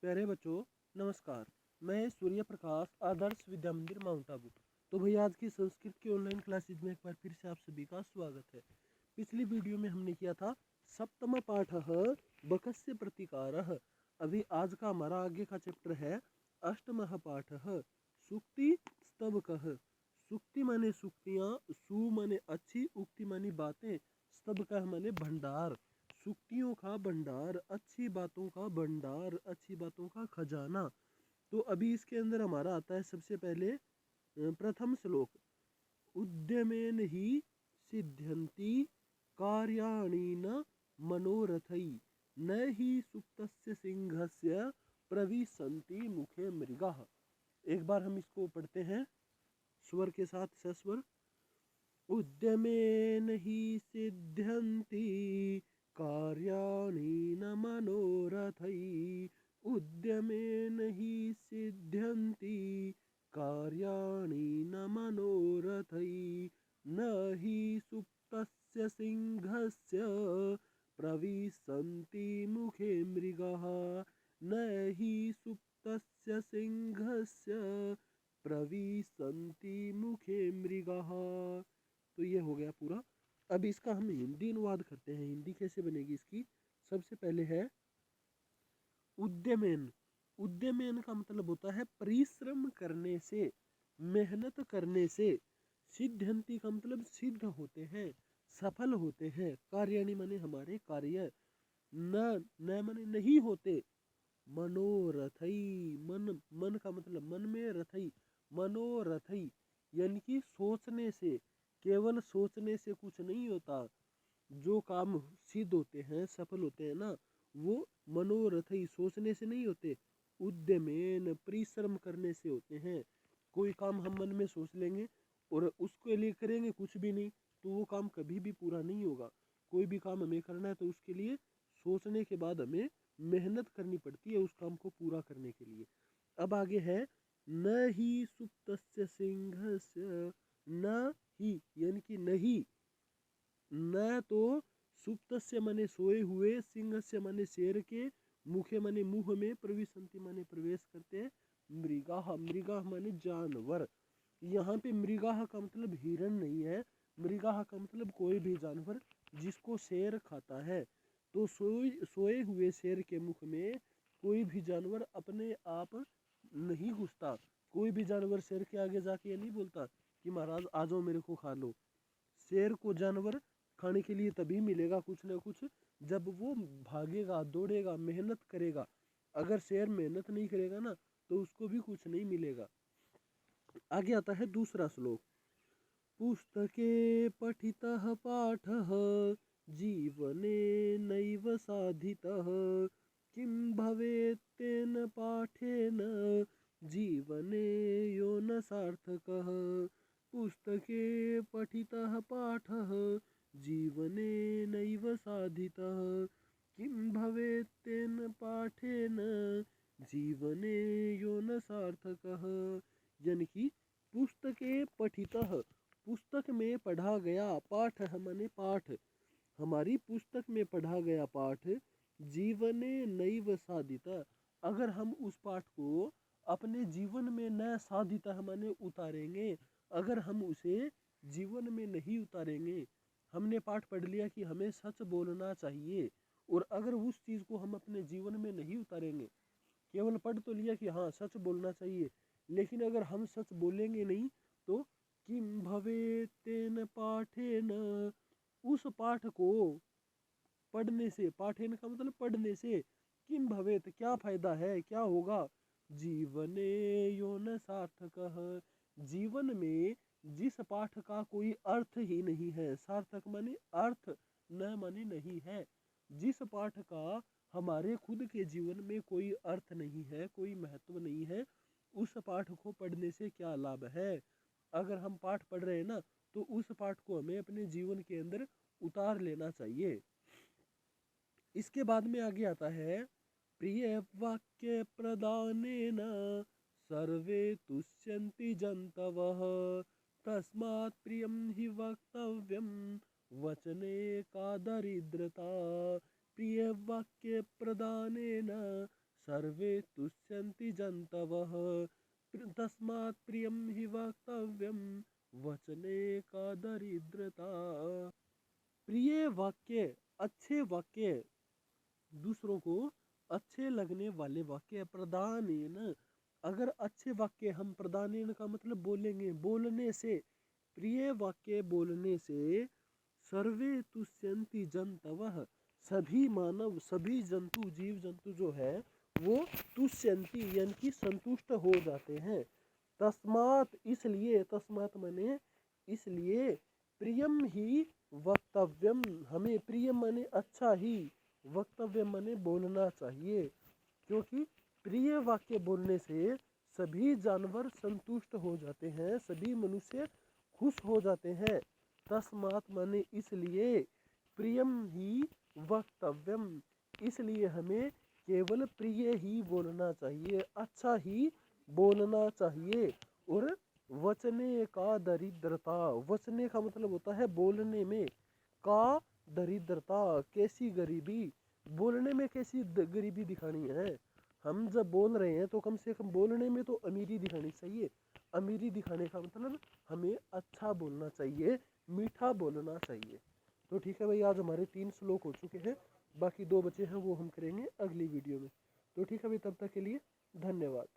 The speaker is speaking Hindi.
प्यारे बच्चों, नमस्कार। मैं सूर्य प्रकाश आदर्श विद्या मंदिर माउंट आबू। तो भैया आज की संस्कृत की ऑनलाइन क्लासेज में एक बार फिर से आप सभी का स्वागत है। पिछली वीडियो में हमने किया था सप्तम पाठ बकस्य प्रतिकारः। अभी आज का हमारा आगे का चैप्टर है अष्टमः पाठ सूक्ति स्तबकः। सूक्ति माने सूक्तियाँ, सु माने अच्छी, उक्ति मानी बातें, स्तबकः माने भंडार। सूक्तियों का भंडार, अच्छी बातों का भंडार, अच्छी बातों का खजाना। तो अभी इसके अंदर हमारा आता है सबसे पहले प्रथम श्लोक। उद्यमेन ही सिद्ध्यन्ति कार्याणि न मनोरथै न ही सुप्तस्य सिंहस्य प्रविशन्ति मुखे मृगाः। एक बार हम इसको पढ़ते हैं स्वर के साथ, सस्वर। उद्यमेन ही सिद्ध्यन्ति कार्याणि न मनोरथै उद्यमेन ही सिद्ध्यन्ति कार्याणि न मनोरथै न हि सुप्तस्य सिंहस्य प्रविशन्ति मुखे मृगाः न हि सुप्तस्य सिंहस्य प्रविशन्ति मुखे मृगाः। तो ये हो गया पूरा। अब इसका हम हिंदी अनुवाद करते हैं। हिंदी कैसे बनेगी इसकी? सबसे पहले है उद्यमेन। उद्यमेन का मतलब होता है परिश्रम करने से, मेहनत करने से। सिद्ध्यंती का मतलब सिद्ध होते हैं, सफल होते हैं। कार्याणि माने हमारे कार्य, न माने नहीं होते। मनोरथई, मन का मतलब मन में, रथई मनोरथई यानी कि सोचने से। केवल सोचने से कुछ नहीं होता। जो काम सिद्ध होते हैं, सफल होते हैं ना, वो मनोरथई सोचने से नहीं होते। उद्यमेन परिश्रम करने से होते हैं। कोई काम हम मन में सोच लेंगे और उसके लिए करेंगे कुछ भी नहीं, तो वो काम कभी भी पूरा नहीं होगा। कोई भी काम हमें करना है तो उसके लिए सोचने के बाद हमें मेहनत करनी पड़ती है उस काम को पूरा करने के लिए। अब आगे है न ही सुप्तस्य सिंहस्य। न ही यानी कि नहीं। न तो सुप्तस्य माने सोए हुए, सिंहस्य माने शेर के, मुखे माने मुंह में, प्रविशन्ति माने प्रवेश करते हैं, मृगाः मृगाः माने जानवर। यहाँ पे मृगाः का मतलब हिरण नहीं है। मृगाः का मतलब कोई भी जानवर जिसको शेर खाता है। तो सोए हुए शेर के मुख में कोई भी जानवर अपने आप नहीं घुसता। कोई भी जानवर शेर के आगे जाके ये नहीं बोलता कि महाराज आ जाओ मेरे को खा लो। शेर को जानवर खाने के लिए तभी मिलेगा कुछ ना कुछ जब वो भागेगा, दौड़ेगा, मेहनत करेगा। अगर शेर मेहनत नहीं करेगा ना तो उसको भी कुछ नहीं मिलेगा। आगे आता है दूसरा श्लोक। पुस्तके पठितः पाठः जीवने नैव साधितः किं भवेत् तेन पाठेन जीवने यो न सार्थकः। पुस्तके पठितः पाठः जीवने नैव साधितः किं भवेत् तेन पाठेन जीवने यो न सार्थकः। यानी कि पुस्तके पठितः, पुस्तक में पढ़ा गया, पाठ माने पाठ, हमारी पुस्तक में पढ़ा गया पाठ, जीवने नैव साधितः, अगर हम उस पाठ को अपने जीवन में न साधितः माने उतारेंगे, अगर हम उसे जीवन में नहीं उतारेंगे। हमने पाठ पढ़ लिया कि हमें सच बोलना चाहिए, और अगर उस चीज़ को हम अपने जीवन में नहीं उतारेंगे, केवल पढ़ तो लिया कि हाँ सच बोलना चाहिए, लेकिन अगर हम सच बोलेंगे नहीं तो किम भवेत् तेन पाठेन, उस पाठ को पढ़ने से, पाठेन का मतलब पढ़ने से, किम भवेत् क्या फायदा है, क्या होगा, जीवने यो न सार्थकः, जीवन में जिस पाठ का कोई अर्थ ही नहीं है। सार्थक माने अर्थ, न माने नहीं है। जिस पाठ का हमारे खुद के जीवन में कोई अर्थ नहीं है, कोई महत्व नहीं है, उस पाठ को पढ़ने से क्या लाभ है। अगर हम पाठ पढ़ रहे हैं ना तो उस पाठ को हमें अपने जीवन के अंदर उतार लेना चाहिए। इसके बाद में आगे आता है प्रिय वाक्य प्रदानेन सर्वे तुष्यन्ति जन्तवः तस्मात् प्रियं हि वक्तव्यं वचने का दरिद्रता। प्रिय वाक्य प्रदानेन सर्वे तुष्यन्ति जन्तवः तस्मात् प्रियं हि वक्तव्यं वचने का दरिद्रता। प्रिय वाक्य, अच्छे वाक्य, दूसरों को अच्छे लगने वाले वाक्य, प्रदानेन, अगर अच्छे वाक्य हम प्रदानेन का मतलब बोलेंगे, बोलने से, प्रिय वाक्य बोलने से सर्वे तुष्यन्ति जन्तवः, सभी मानव, सभी जंतु, जीव जंतु जो है वो तुष्यन्ति यानी कि संतुष्ट हो जाते हैं। तस्मात् इसलिए, तस्मात् माने इसलिए, प्रियम ही वक्तव्यम, हमें प्रिय माने अच्छा ही, वक्तव्य माने बोलना चाहिए, क्योंकि प्रिय वाक्य बोलने से सभी जानवर संतुष्ट हो जाते हैं, सभी मनुष्य खुश हो जाते हैं। तस्मात् माने इसलिए, प्रियम ही वक्तव्यम, इसलिए हमें केवल प्रिय ही बोलना चाहिए, अच्छा ही बोलना चाहिए। और वचने का दरिद्रता, वचने का मतलब होता है बोलने में, का दरिद्रता कैसी गरीबी, बोलने में कैसी गरीबी दिखानी है। हम जब बोल रहे हैं तो कम से कम बोलने में तो अमीरी दिखानी चाहिए। अमीरी दिखाने का मतलब हमें अच्छा बोलना चाहिए, मीठा बोलना चाहिए। तो ठीक है भाई, आज हमारे 3 श्लोक हो चुके हैं, बाकी 2 बचे हैं वो हम करेंगे अगली वीडियो में। तो ठीक है भाई, तब तक के लिए धन्यवाद।